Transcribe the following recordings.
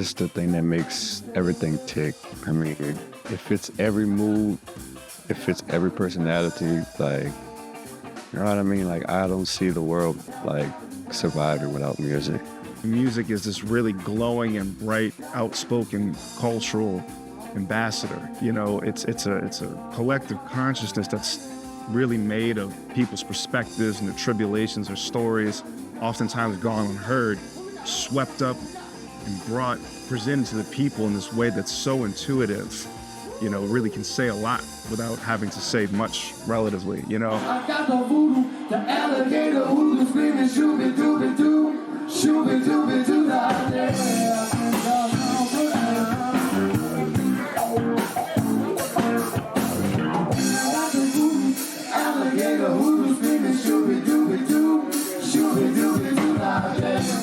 it's the thing that makes everything tick. I mean, it fits every mood, it fits every personality. Like, you know what I mean? Like, I don't see the world like surviving without music. Music is this really glowing and bright, outspoken cultural ambassador. You know, it's a collective consciousness that's really made of people's perspectives and their tribulations or stories, oftentimes gone unheard, swept up and presented to the people in this way that's so intuitive, you know, really can say a lot without having to say much relatively, you know. I got the voodoo, the alligator who's screaming, shooby-dooby-doo, shooby-dooby-doo,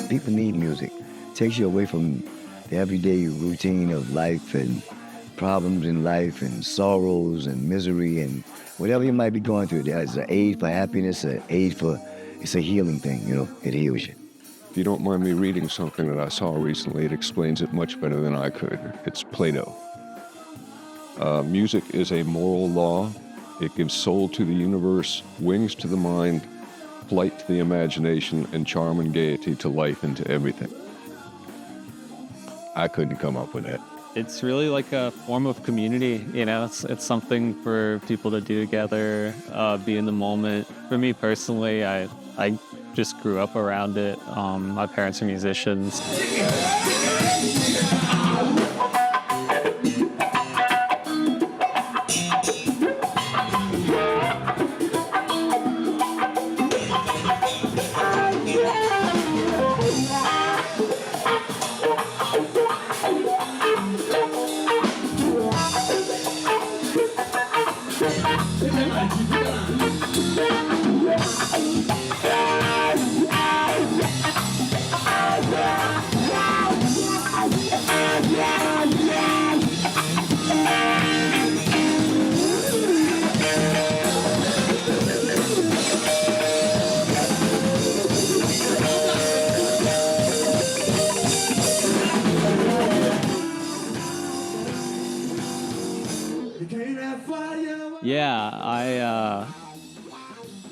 People need music. It takes you away from the everyday routine of life and problems in life and sorrows and misery and whatever you might be going through. There's an aid for happiness, it's a healing thing, you know, it heals you. If you don't mind me reading something that I saw recently, it explains it much better than I could. It's Plato. Music is a moral law. It gives soul to the universe, wings to the mind, flight to the imagination, and charm and gaiety to life and to everything. I couldn't come up with that. It's really like a form of community, you know, it's something for people to do together, be in the moment. For me personally, I just grew up around it. My parents are musicians.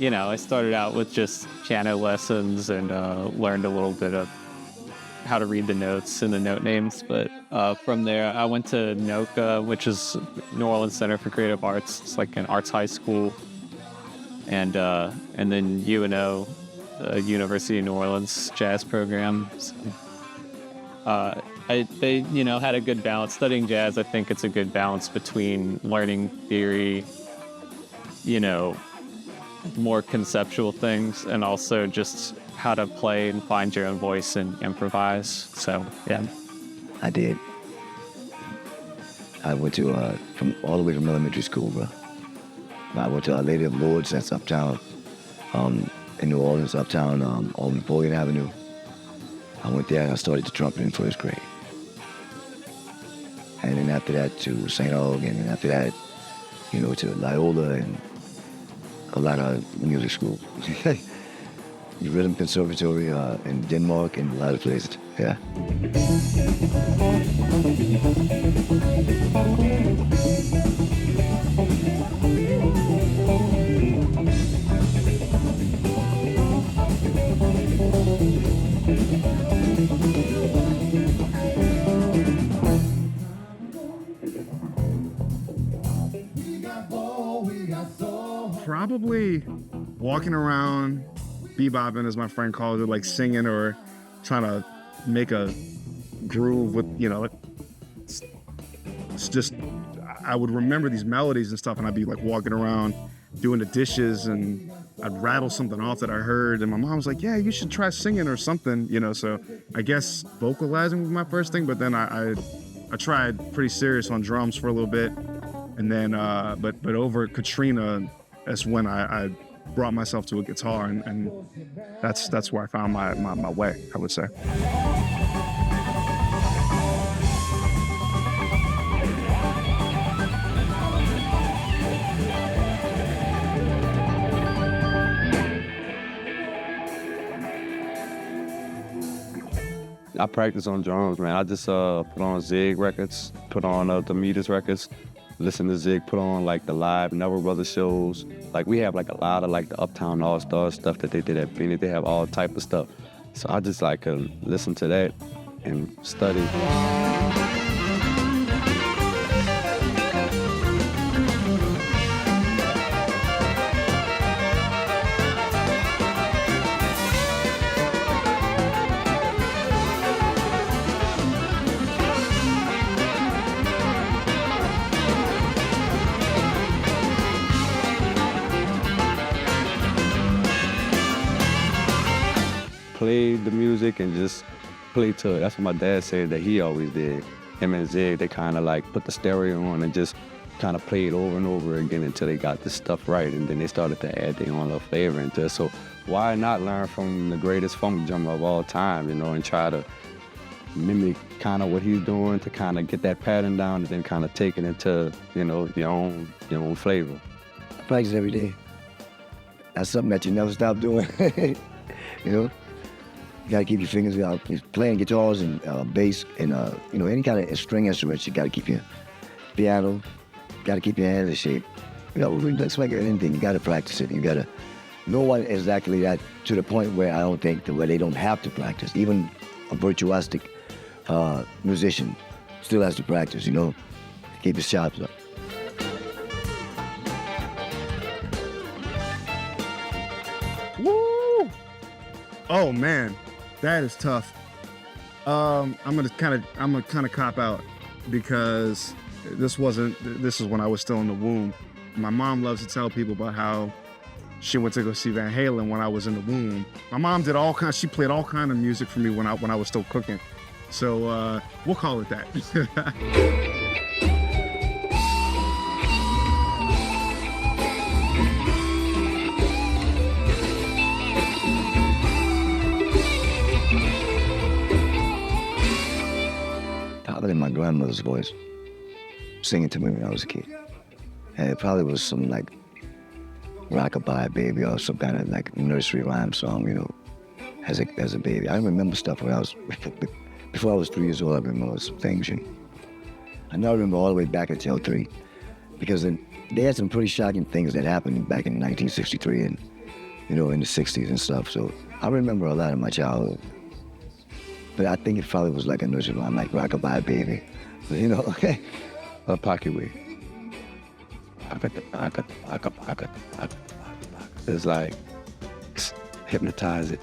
Yeah, I started out with just piano lessons and learned a little bit of how to read the notes and the note names. But from there, I went to NOCA, which is New Orleans Center for Creative Arts. It's like an arts high school. And then UNO, University of New Orleans jazz program. They had a good balance. Studying jazz, I think it's a good balance between learning theory, more conceptual things, and also just how to play and find your own voice and improvise. So, yeah. I did. I went to, all the way from elementary school, bro. I went to Our Lady of Lourdes, that's uptown, in New Orleans, uptown, on Napoleon Avenue. I went there and I started the trumpet in first grade. And then after that to St. Aug, and then after that, to Loyola and a lot of music school. The Rhythm Conservatory in Denmark and a lot of places, yeah. Probably walking around, bebopping, as my friend calls it, like singing or trying to make a groove with, it's just, I would remember these melodies and stuff, and I'd be like walking around doing the dishes, and I'd rattle something off that I heard, and my mom was like, yeah, you should try singing or something, so I guess vocalizing was my first thing, but then I tried pretty serious on drums for a little bit, and then, but over Katrina, that's when I brought myself to a guitar, and that's where I found my way, I would say. I practice on drums, man. I just put on Zig records, put on the Meters records, listen to Zig, put on like the live Neville Brothers shows. Like we have like a lot of like the Uptown All Stars stuff that they did at Phoenix. They have all type of stuff. So I just like listen to that and study. Play the music and just play to it. That's what my dad said that he always did. Him and Zig, they kind of like put the stereo on and just kind of played over and over again until they got this stuff right, and then they started to add their own little flavor into it. So why not learn from the greatest funk drummer of all time, you know, and try to mimic kind of what he's doing to kind of get that pattern down and then kind of take it into, you know, your own flavor. I practice every day. That's something that you never stop doing, you know? You gotta keep your fingers out. Playing guitars and bass and you know, any kind of string instruments, you gotta keep your piano, gotta keep your hands in shape. You know, it's like anything, you gotta practice it. You gotta, no one is exactly that to the point where I don't think where they don't have to practice. Even a virtuosic musician still has to practice, you know, to keep his chops up. Woo! Oh man, that is tough. I'm gonna kind of cop out because this is when I was still in the womb. My mom loves to tell people about how she went to go see Van Halen when I was in the womb. My mom did she played all kind of music for me when I was still cooking. So we'll call it that. Probably my grandmother's voice singing to me when I was a kid. And it probably was some like Rockabye Baby or some kind of like nursery rhyme song, you know, as a baby. I remember stuff when before I was 3 years old. I remember some things. I now remember all the way back until 3, because they had some pretty shocking things that happened back in 1963 and, you know, in the 60s and stuff. So I remember a lot of my childhood. But I think it probably was like a nursery rhyme, like Rockabye Baby, you know, okay? Pocket way. It's like hypnotize it,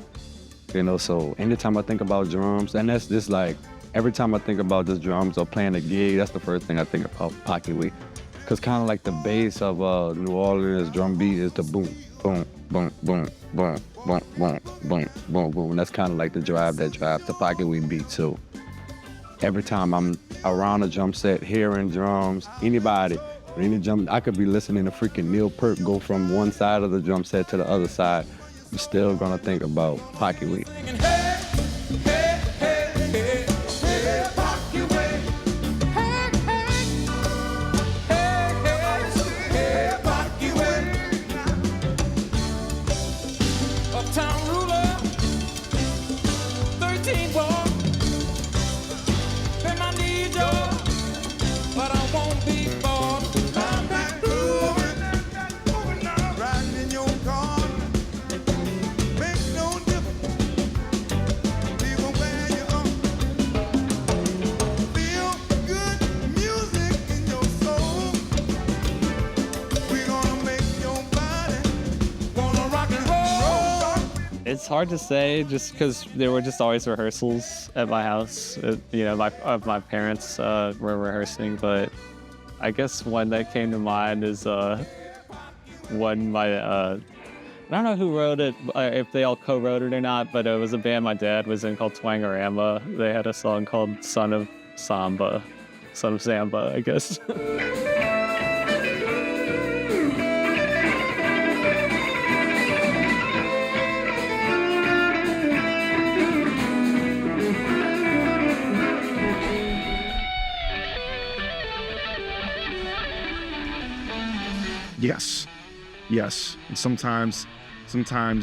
you know. So anytime I think about drums, and that's just like every time I think about just drums or playing a gig, that's the first thing I think about pocket way, because kind of like the base of New Orleans drum beat is the boom, boom, boom, boom, boom, boom, boom, boom, boom, boom. And that's kind of like the drive that drives the pocket way beat. So every time I'm around a drum set, hearing drums, anybody, any drum, I could be listening to freaking Neil Peart go from one side of the drum set to the other side. I'm still gonna think about pocket way. It's hard to say, just because there were just always rehearsals at my house. You know, my parents were rehearsing, but I guess one that came to mind is one I don't know who wrote it, if they all co-wrote it or not, but it was a band my dad was in called Twangorama. They had a song called Son of Samba, I guess. Yes. And sometimes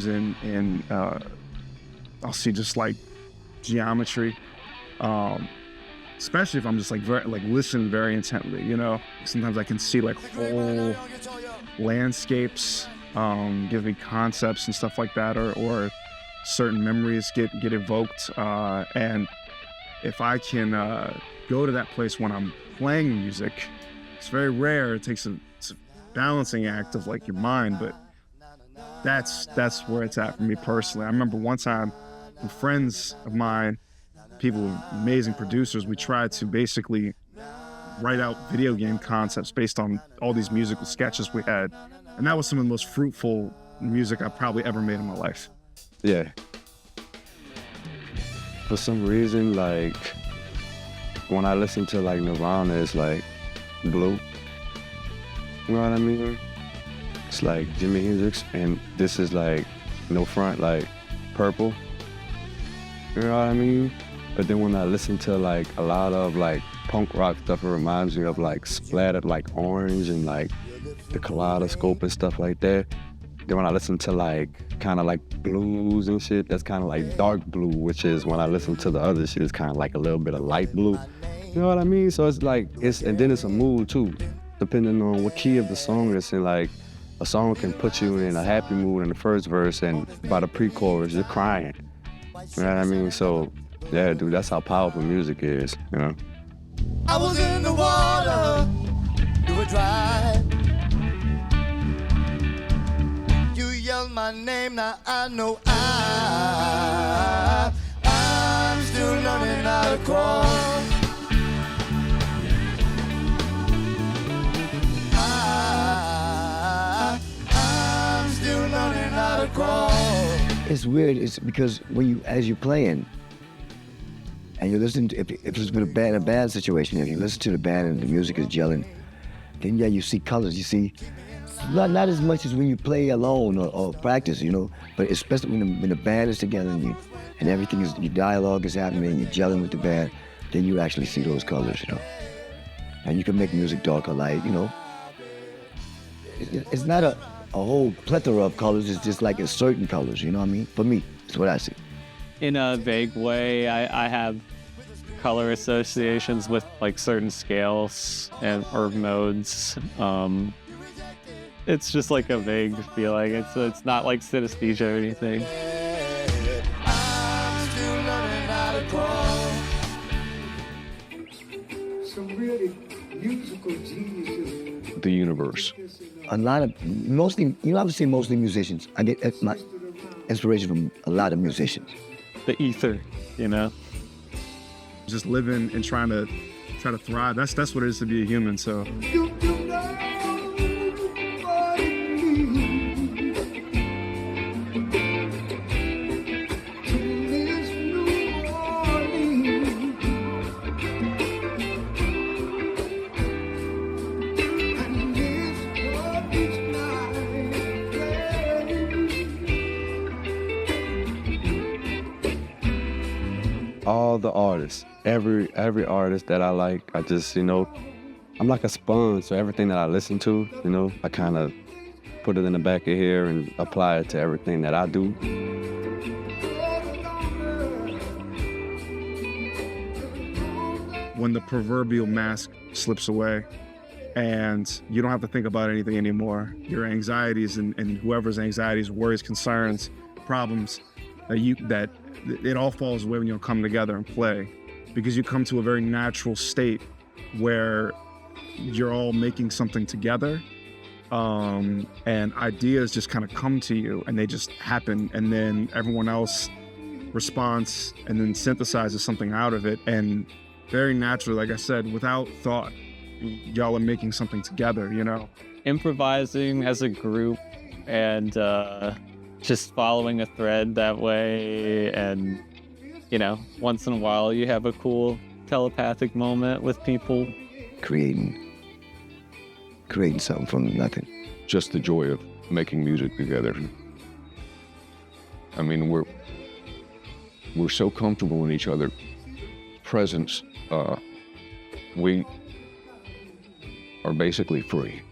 in I'll see just like geometry Especially if I'm just like listening very intently, you know. Sometimes I can see like whole landscapes, give me concepts and stuff like that, or certain memories get evoked. And if I can go to that place when I'm playing music, it's very rare. It's a balancing act of like your mind, but that's where it's at for me personally. I remember one time with friends of mine, people, amazing producers, we tried to basically write out video game concepts based on all these musical sketches we had. And that was some of the most fruitful music I've probably ever made in my life. Yeah. For some reason, like, when I listen to like Nirvana, it's like blue. You know what I mean? It's like Jimi Hendrix, and this is like No Front, like purple. You know what I mean? But then when I listen to like a lot of like punk rock stuff, it reminds me of like splattered like orange and like the kaleidoscope and stuff like that. Then when I listen to like kind of like blues and shit, that's kind of like dark blue, which is when I listen to the other shit, it's kind of like a little bit of light blue. You know what I mean? So it's like, and then it's a mood too, depending on what key of the song it's in. Like a song can put you in a happy mood in the first verse, and by the pre-chorus, you're crying. You know what I mean? So yeah, dude, that's how powerful music is, you know? I was in the water, you were dry. You yelled my name, now I know I'm still learning how to crawl. I'm still learning how to crawl. It's weird. It's because as you're playing, and you listen to, if it's been a bad situation, if you listen to the band and the music is gelling, then yeah, you see colors. You see, not as much as when you play alone or practice, you know, but especially when the band is together and everything is, your dialogue is happening and you're gelling with the band, then you actually see those colors, you know. And you can make music dark or light, you know. It's not a whole plethora of colors, it's just like a certain colors, you know what I mean? For me, that's what I see. In a vague way, I have color associations with like certain scales or modes. It's just like a vague feeling. It's not like synesthesia or anything. I'm still learning how to crawl. Some really musical geniuses. The universe. Mostly musicians. I get my inspiration from a lot of musicians. The ether, you know? Just living and trying to thrive. That's what it is to be a human. So You know what it means to miss New Orleans. And this love is All the artists, every artist that I like, I just, you know, I'm like a sponge, so everything that I listen to, you know, I kind of put it in the back of here and apply it to everything that I do. when the proverbial mask slips away and you don't have to think about anything anymore, your anxieties and whoever's anxieties, worries, concerns, problems, that it all falls away when you come together and play, because you come to a very natural state where you're all making something together, and ideas just kind of come to you and they just happen, and then everyone else responds and then synthesizes something out of it, and very naturally, like I said, without thought, y'all are making something together, you know? Improvising as a group and just following a thread that way, and you know, once in a while you have a cool telepathic moment with people. Creating something from nothing. Just the joy of making music together. I mean, we're so comfortable in each other's presence. We are basically free.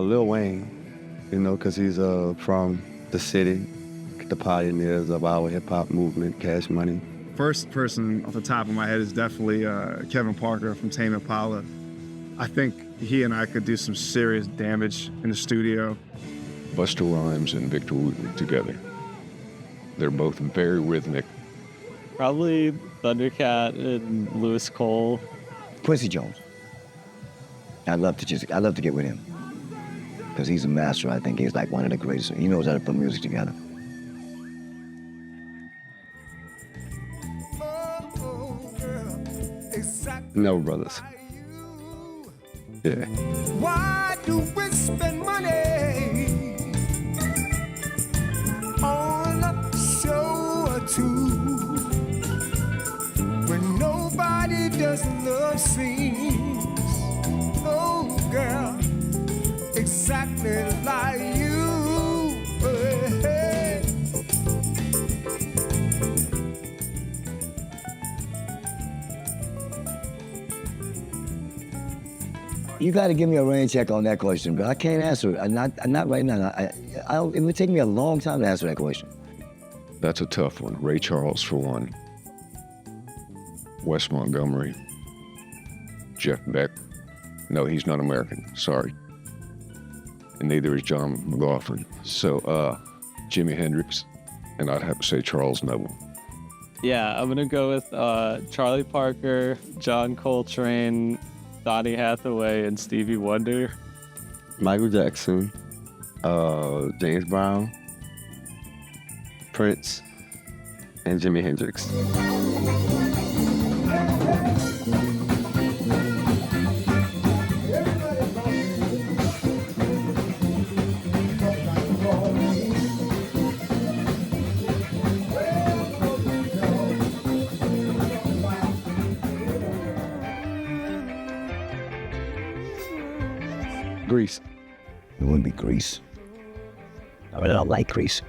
Lil Wayne, you know, because he's from the city, the pioneers of our hip hop movement, Cash Money. First person off the top of my head is definitely Kevin Parker from Tame Impala. I think he and I could do some serious damage in the studio. Busta Rhymes and Victor Wooten together. They're both very rhythmic. Probably Thundercat and Lewis Cole. Quincy Jones. I'd love to get with him. Because he's a master. I think he's like one of the greatest. He knows how to put music together. No Brothers. Yeah. Why do we spend money on a show or two when nobody does love scenes? Oh, girl, exactly like you. Hey. You got to give me a rain check on that question, but I can't answer it. I'm not right now. It would take me a long time to answer that question. That's a tough one. Ray Charles for one. Wes Montgomery. Jeff Beck. No, he's not American. Sorry. And neither is John McLaughlin. So, Jimi Hendrix, and I'd have to say Charles Neville. Yeah, I'm gonna go with Charlie Parker, John Coltrane, Donny Hathaway, and Stevie Wonder. Michael Jackson, James Brown, Prince, and Jimi Hendrix. Grease. It wouldn't be Grease. I really don't like Grease.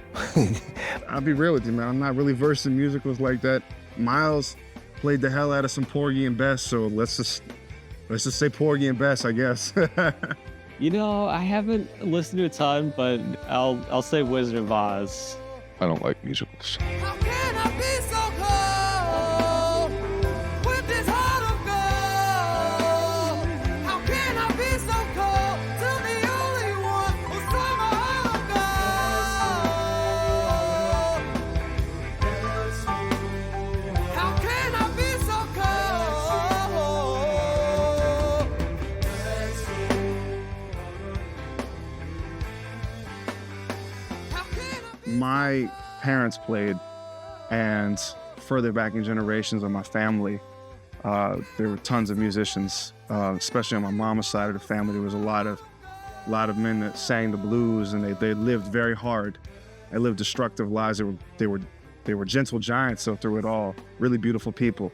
I'll be real with you, man. I'm not really versed in musicals like that. Miles played the hell out of some Porgy and Bess, so let's just say Porgy and Bess, I guess. You know, I haven't listened to a ton, but I'll say Wizard of Oz. I don't like musicals. How can I be so cold with this heart of gold? How can I be so cold to the only one who saw my heart of gold? How can I be so cold? How can I be My parents played, and further back in generations of my family, there were tons of musicians, especially on my mama's side of the family. There was a lot of men that sang the blues, and they lived very hard. They lived destructive lives. They were gentle giants, so through it all, really beautiful people.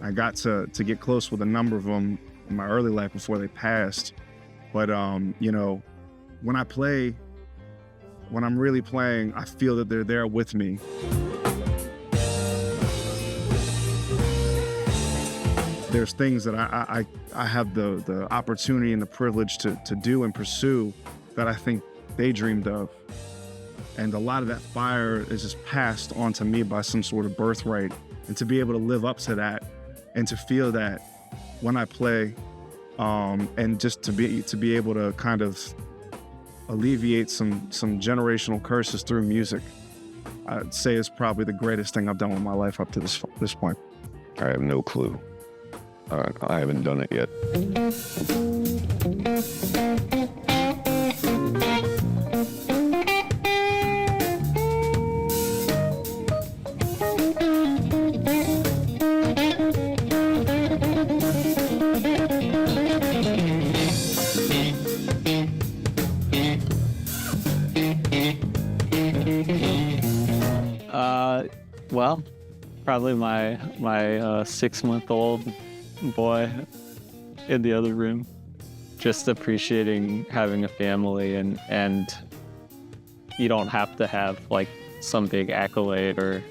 I got to get close with a number of them in my early life before they passed. But you know, when I play, when I'm really playing, I feel that they're there with me. There's things that I have the opportunity and the privilege to do and pursue that I think they dreamed of. And a lot of that fire is just passed on to me by some sort of birthright. And to be able to live up to that and to feel that when I play, and just to be able to kind of alleviate some generational curses through music, I'd say is probably the greatest thing I've done with my life up to this point. I have no clue. I haven't done it yet. Well, probably my 6-month-old boy in the other room, just appreciating having a family, and you don't have to have like some big accolade or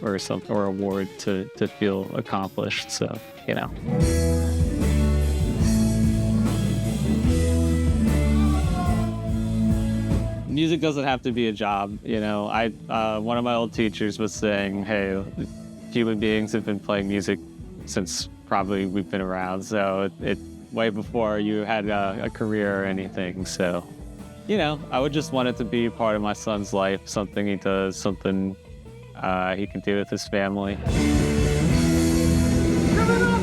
award to feel accomplished. So, you know. music doesn't have to be a job. You know, one of my old teachers was saying, hey, human beings have been playing music since probably we've been around. So it way before you had a career or anything. So, you know, I would just want it to be part of my son's life, something he does, something he can do with his family. Give it up,